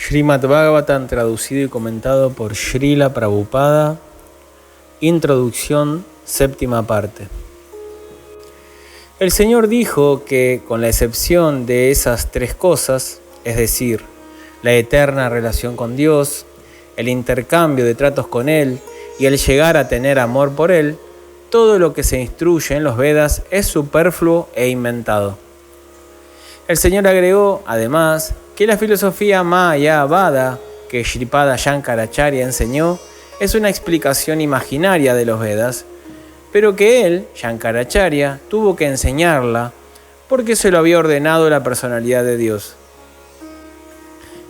Srimad Bhagavatam traducido y comentado por Srila Prabhupada. Introducción, séptima parte. El Señor dijo que, con la excepción de esas tres cosas, es decir, la eterna relación con Dios, el intercambio de tratos con Él y el llegar a tener amor por Él, todo lo que se instruye en los Vedas es superfluo e inventado. El Señor agregó, además, que la filosofía Mayavada que Shripada Shankaracharya enseñó es una explicación imaginaria de los Vedas, pero que él, Shankaracharya, tuvo que enseñarla porque se lo había ordenado la personalidad de Dios.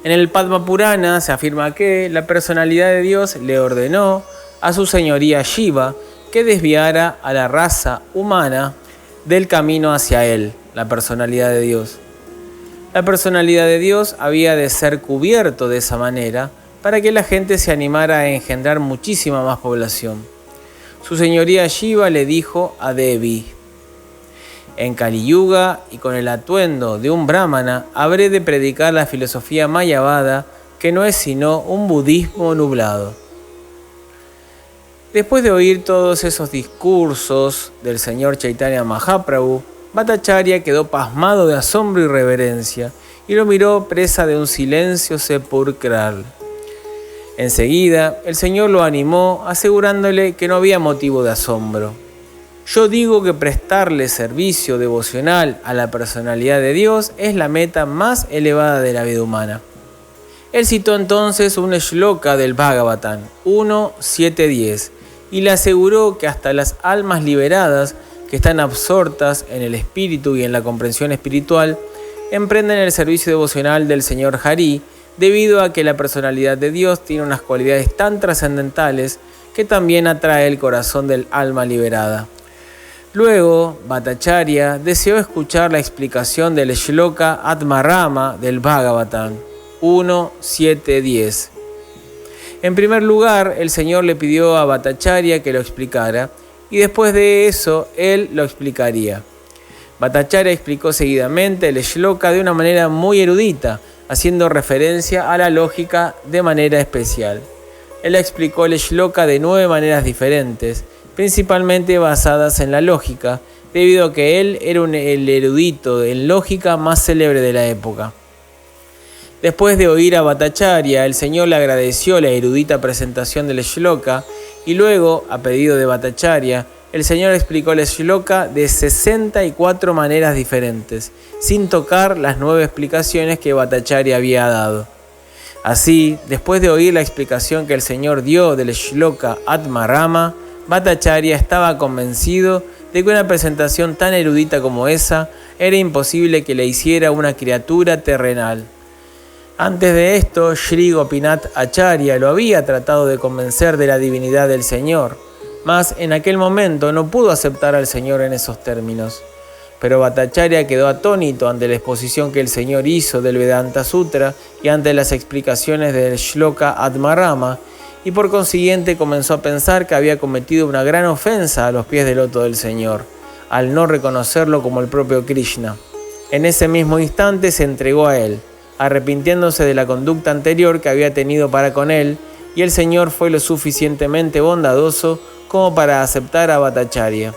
En el Padma Purana se afirma que la personalidad de Dios le ordenó a su señoría Shiva que desviara a la raza humana del camino hacia él, la personalidad de Dios. La personalidad de Dios había de ser cubierto de esa manera para que la gente se animara a engendrar muchísima más población. Su señoría Shiva le dijo a Devi: en Kali Yuga y con el atuendo de un brahmana habré de predicar la filosofía Mayavada, que no es sino un budismo nublado. Después de oír todos esos discursos del señor Chaitanya Mahaprabhu, Bhattacharya quedó pasmado de asombro y reverencia y lo miró presa de un silencio sepulcral. Enseguida, el Señor lo animó asegurándole que no había motivo de asombro. Yo digo que prestarle servicio devocional a la personalidad de Dios es la meta más elevada de la vida humana. Él citó entonces un shloka del Bhagavatam 1.7.10 y le aseguró que hasta las almas liberadas que están absortas en el espíritu y en la comprensión espiritual, emprenden el servicio devocional del Señor Hari, debido a que la personalidad de Dios tiene unas cualidades tan trascendentales que también atrae el corazón del alma liberada. Luego, Bhattacharya deseó escuchar la explicación del Shloka Atmarama del Bhagavatam 1.7.10. En primer lugar, el Señor le pidió a Bhattacharya que lo explicara, y después de eso, él lo explicaría. Bhattacharya explicó seguidamente el shloka de una manera muy erudita, haciendo referencia a la lógica de manera especial. Él explicó el shloka de 9 maneras diferentes, principalmente basadas en la lógica, debido a que él era el erudito en lógica más célebre de la época. Después de oír a Bhattacharya, el Señor le agradeció la erudita presentación del shloka y luego, a pedido de Bhattacharya, el Señor explicó el shloka de 64 maneras diferentes, sin tocar las 9 explicaciones que Bhattacharya había dado. Así, después de oír la explicación que el Señor dio del shloka Atmarama, Bhattacharya estaba convencido de que una presentación tan erudita como esa era imposible que le hiciera una criatura terrenal. Antes de esto, Sri Gopinath Acharya lo había tratado de convencer de la divinidad del Señor, mas en aquel momento no pudo aceptar al Señor en esos términos. Pero Bhattacharya quedó atónito ante la exposición que el Señor hizo del Vedanta Sutra y ante las explicaciones del Shloka Atmarama, y por consiguiente comenzó a pensar que había cometido una gran ofensa a los pies del loto del Señor, al no reconocerlo como el propio Krishna. En ese mismo instante se entregó a él, arrepintiéndose de la conducta anterior que había tenido para con él, y el Señor fue lo suficientemente bondadoso como para aceptar a Bhattacharya.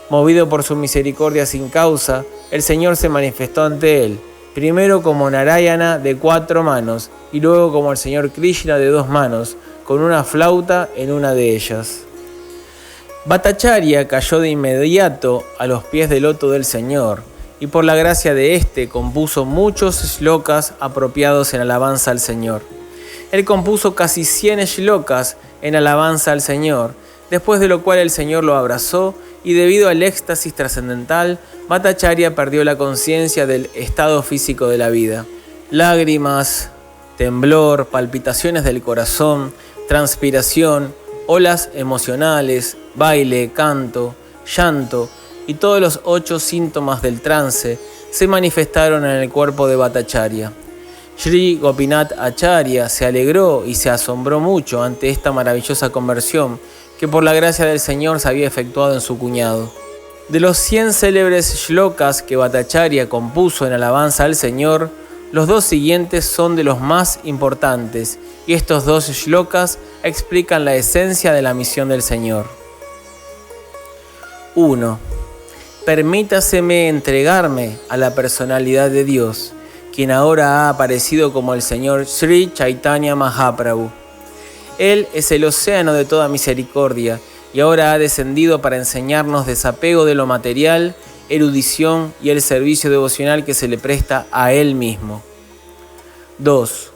Movido por su misericordia sin causa, el Señor se manifestó ante él, primero como Narayana de 4 manos, y luego como el Señor Krishna de 2 manos, con una flauta en una de ellas. Bhattacharya cayó de inmediato a los pies del loto del Señor, y por la gracia de éste compuso muchos shlokas apropiados en alabanza al Señor. Él compuso casi 100 shlokas en alabanza al Señor, después de lo cual el Señor lo abrazó y debido al éxtasis trascendental, Bhattacharya perdió la conciencia del estado físico de la vida. Lágrimas, temblor, palpitaciones del corazón, transpiración, olas emocionales, baile, canto, llanto, y todos los 8 síntomas del trance se manifestaron en el cuerpo de Bhattacharya. Sri Gopinath Acharya se alegró y se asombró mucho ante esta maravillosa conversión que por la gracia del Señor se había efectuado en su cuñado. De los 100 célebres shlokas que Bhattacharya compuso en alabanza al Señor, Los dos siguientes son de los más importantes, y estos dos shlokas explican la esencia de la misión del Señor. 1. Permítaseme entregarme a la personalidad de Dios, quien ahora ha aparecido como el Señor Sri Chaitanya Mahaprabhu. Él es el océano de toda misericordia y ahora ha descendido para enseñarnos desapego de lo material, erudición y el servicio devocional que se le presta a Él mismo. 2.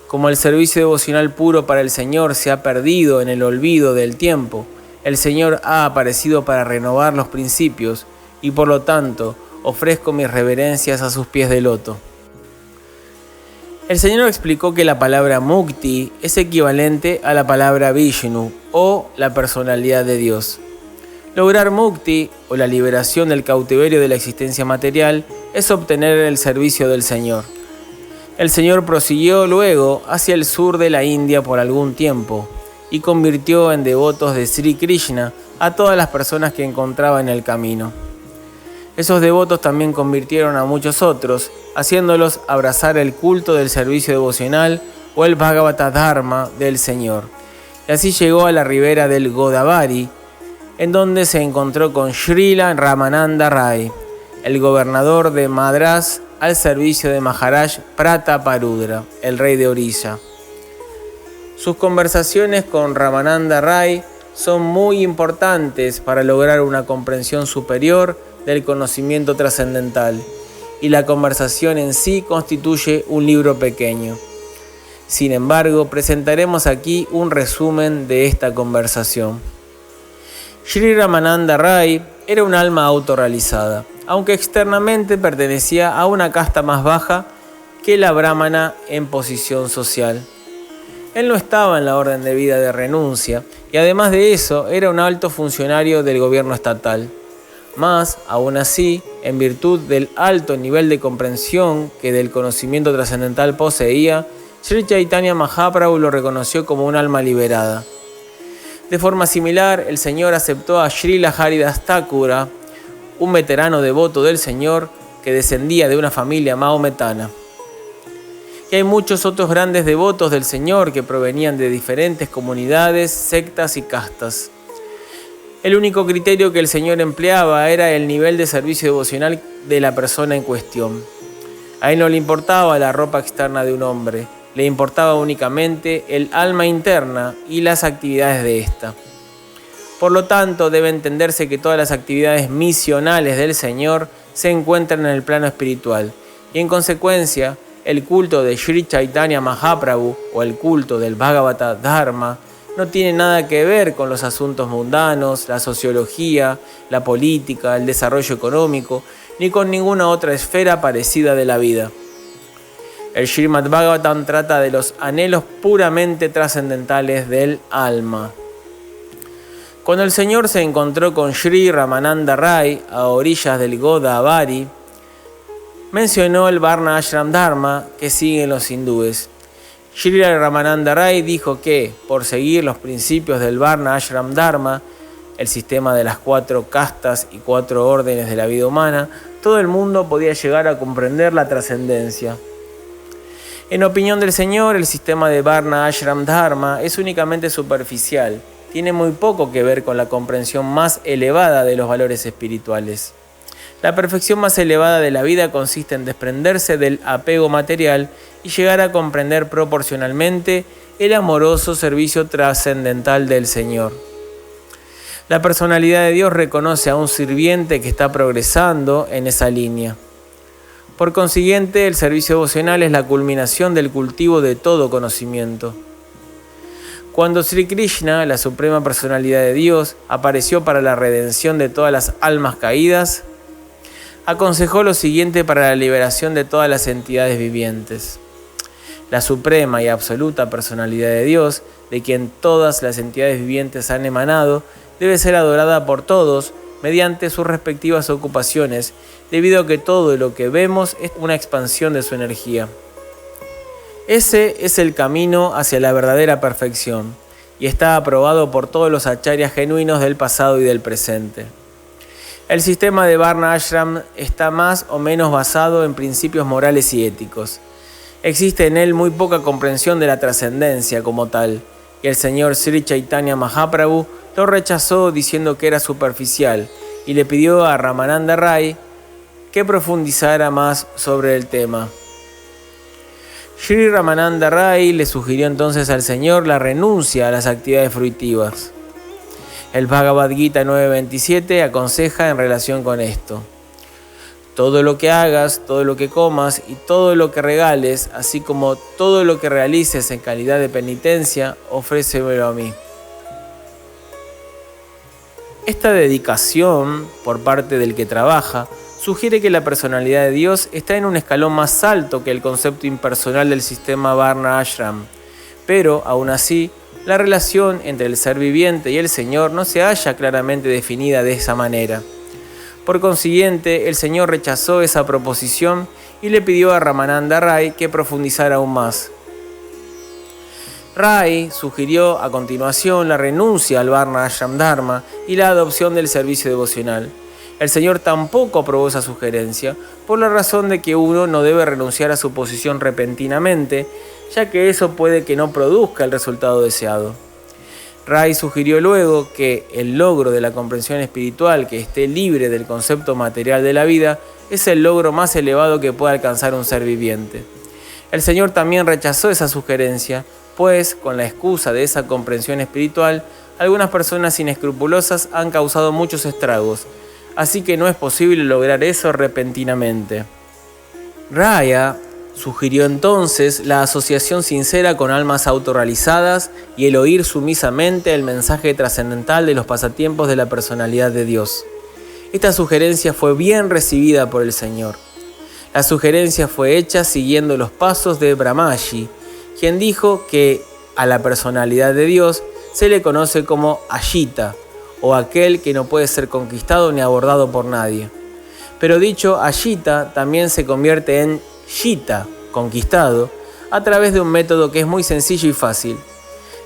Como el servicio devocional puro para el Señor se ha perdido en el olvido del tiempo, el Señor ha aparecido para renovar los principios y por lo tanto ofrezco mis reverencias a sus pies de loto. El Señor explicó que la palabra Mukti es equivalente a la palabra Vishnu o la personalidad de Dios. Lograr Mukti o la liberación del cautiverio de la existencia material es obtener el servicio del Señor. El Señor prosiguió luego hacia el sur de la India por algún tiempo y convirtió en devotos de Sri Krishna a todas las personas que encontraba en el camino. Esos devotos también convirtieron a muchos otros, haciéndolos abrazar el culto del servicio devocional o el Bhagavata Dharma del Señor. Y así llegó a la ribera del Godavari, en donde se encontró con Srila Ramananda Rai, el gobernador de Madrás, al servicio de Maharaj Prataparudra, el rey de Orissa. Sus conversaciones con Ramananda Rai son muy importantes para lograr una comprensión superior del conocimiento trascendental, y la conversación en sí constituye un libro pequeño. Sin embargo, presentaremos aquí un resumen de esta conversación. Sri Ramananda Rai era un alma autorrealizada, aunque externamente pertenecía a una casta más baja que la brahmana en posición social. Él no estaba en la orden de vida de renuncia y además de eso era un alto funcionario del gobierno estatal. Mas, aún así, en virtud del alto nivel de comprensión que del conocimiento trascendental poseía, Sri Chaitanya Mahaprabhu lo reconoció como un alma liberada. De forma similar, el Señor aceptó a Srila Haridas Thakura, un veterano devoto del Señor que descendía de una familia mahometana. Y hay muchos otros grandes devotos del Señor que provenían de diferentes comunidades, sectas y castas. El único criterio que el Señor empleaba era el nivel de servicio devocional de la persona en cuestión. A él no le importaba la ropa externa de un hombre, le importaba únicamente el alma interna y las actividades de ésta. Por lo tanto, debe entenderse que todas las actividades misionales del Señor se encuentran en el plano espiritual y en consecuencia el culto de Sri Chaitanya Mahaprabhu o el culto del Bhagavata Dharma no tiene nada que ver con los asuntos mundanos, la sociología, la política, el desarrollo económico, ni con ninguna otra esfera parecida de la vida. El Srimad Bhagavatam trata de los anhelos puramente trascendentales del alma. Cuando el Señor se encontró con Sri Ramananda Rai a orillas del Godavari, mencionó el Varna Ashram Dharma que siguen los hindúes. Sri Ramananda Rai dijo que, por seguir los principios del Varna Ashram Dharma, el sistema de las 4 castas y 4 órdenes de la vida humana, todo el mundo podía llegar a comprender la trascendencia. En opinión del Señor, el sistema de Varna Ashram Dharma es únicamente superficial, tiene muy poco que ver con la comprensión más elevada de los valores espirituales. La perfección más elevada de la vida consiste en desprenderse del apego material y llegar a comprender proporcionalmente el amoroso servicio trascendental del Señor. La personalidad de Dios reconoce a un sirviente que está progresando en esa línea. Por consiguiente, el servicio devocional es la culminación del cultivo de todo conocimiento. Cuando Sri Krishna, la suprema personalidad de Dios, apareció para la redención de todas las almas caídas, aconsejó lo siguiente para la liberación de todas las entidades vivientes. La suprema y absoluta personalidad de Dios, de quien todas las entidades vivientes han emanado, debe ser adorada por todos mediante sus respectivas ocupaciones, debido a que todo lo que vemos es una expansión de su energía. Ese es el camino hacia la verdadera perfección, y está aprobado por todos los acharyas genuinos del pasado y del presente. El sistema de Varna Ashram está más o menos basado en principios morales y éticos. Existe en él muy poca comprensión de la trascendencia como tal, y el señor Sri Chaitanya Mahaprabhu lo rechazó diciendo que era superficial y le pidió a Ramananda Rai que profundizara más sobre el tema. Sri Ramananda Rai le sugirió entonces al Señor la renuncia a las actividades fruitivas. El Bhagavad Gita 9.27 aconseja en relación con esto: todo lo que hagas, todo lo que comas y todo lo que regales, así como todo lo que realices en calidad de penitencia, ofrécemelo a mí. Esta dedicación por parte del que trabaja sugiere que la personalidad de Dios está en un escalón más alto que el concepto impersonal del sistema Varna Ashram, pero aún así, la relación entre el ser viviente y el Señor no se halla claramente definida de esa manera. Por consiguiente, el Señor rechazó esa proposición y le pidió a Ramananda Rai que profundizara aún más. Rai sugirió a continuación la renuncia al Varna Ashram Dharma y la adopción del servicio devocional. El Señor tampoco aprobó esa sugerencia, por la razón de que uno no debe renunciar a su posición repentinamente, ya que eso puede que no produzca el resultado deseado. Rai sugirió luego que el logro de la comprensión espiritual que esté libre del concepto material de la vida es el logro más elevado que puede alcanzar un ser viviente. El Señor también rechazó esa sugerencia, pues, con la excusa de esa comprensión espiritual, algunas personas inescrupulosas han causado muchos estragos, así que no es posible lograr eso repentinamente. Raya sugirió entonces la asociación sincera con almas autorrealizadas y el oír sumisamente el mensaje trascendental de los pasatiempos de la personalidad de Dios. Esta sugerencia fue bien recibida por el Señor. La sugerencia fue hecha siguiendo los pasos de Brahmaji, quien dijo que a la personalidad de Dios se le conoce como Ashita, o aquel que no puede ser conquistado ni abordado por nadie. Pero dicho Ashita también se convierte en Shita, conquistado, a través de un método que es muy sencillo y fácil.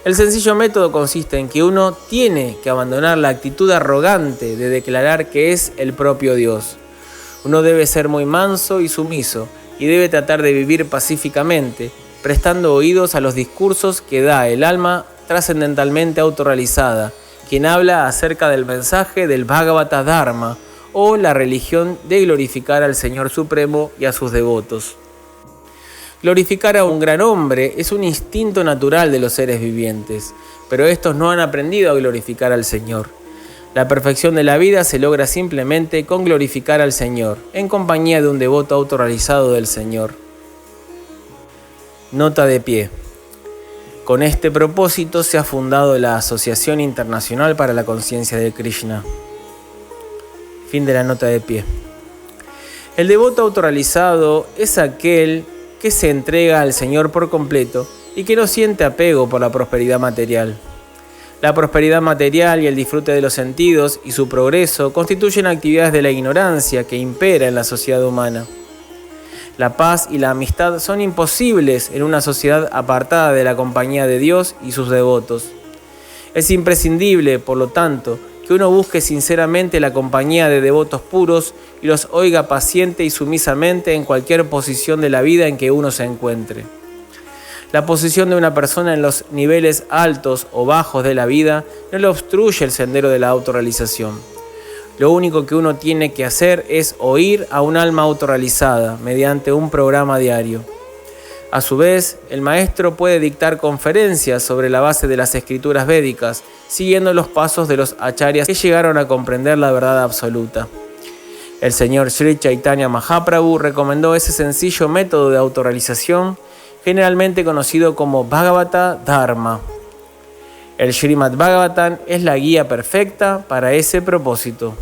El sencillo método consiste en que uno tiene que abandonar la actitud arrogante de declarar que es el propio Dios. Uno debe ser muy manso y sumiso y debe tratar de vivir pacíficamente, prestando oídos a los discursos que da el alma trascendentalmente autorrealizada, quien habla acerca del mensaje del Bhagavata Dharma o la religión de glorificar al Señor Supremo y a sus devotos. Glorificar a un gran hombre es un instinto natural de los seres vivientes, pero estos no han aprendido a glorificar al Señor. La perfección de la vida se logra simplemente con glorificar al Señor, en compañía de un devoto autorrealizado del Señor. Nota de pie. Con este propósito se ha fundado la Asociación Internacional para la Conciencia de Krishna. Fin de la nota de pie. El devoto autorrealizado es aquel que se entrega al Señor por completo y que no siente apego por la prosperidad material. La prosperidad material y el disfrute de los sentidos y su progreso constituyen actividades de la ignorancia que impera en la sociedad humana. La paz y la amistad son imposibles en una sociedad apartada de la compañía de Dios y sus devotos. Es imprescindible, por lo tanto, que uno busque sinceramente la compañía de devotos puros y los oiga paciente y sumisamente en cualquier posición de la vida en que uno se encuentre. La posición de una persona en los niveles altos o bajos de la vida no le obstruye el sendero de la autorrealización. Lo único que uno tiene que hacer es oír a un alma autorrealizada mediante un programa diario. A su vez, el maestro puede dictar conferencias sobre la base de las escrituras védicas, siguiendo los pasos de los acharyas que llegaron a comprender la verdad absoluta. El señor Sri Chaitanya Mahaprabhu recomendó ese sencillo método de autorrealización, generalmente conocido como Bhagavata Dharma. El Srimad Bhagavatam es la guía perfecta para ese propósito.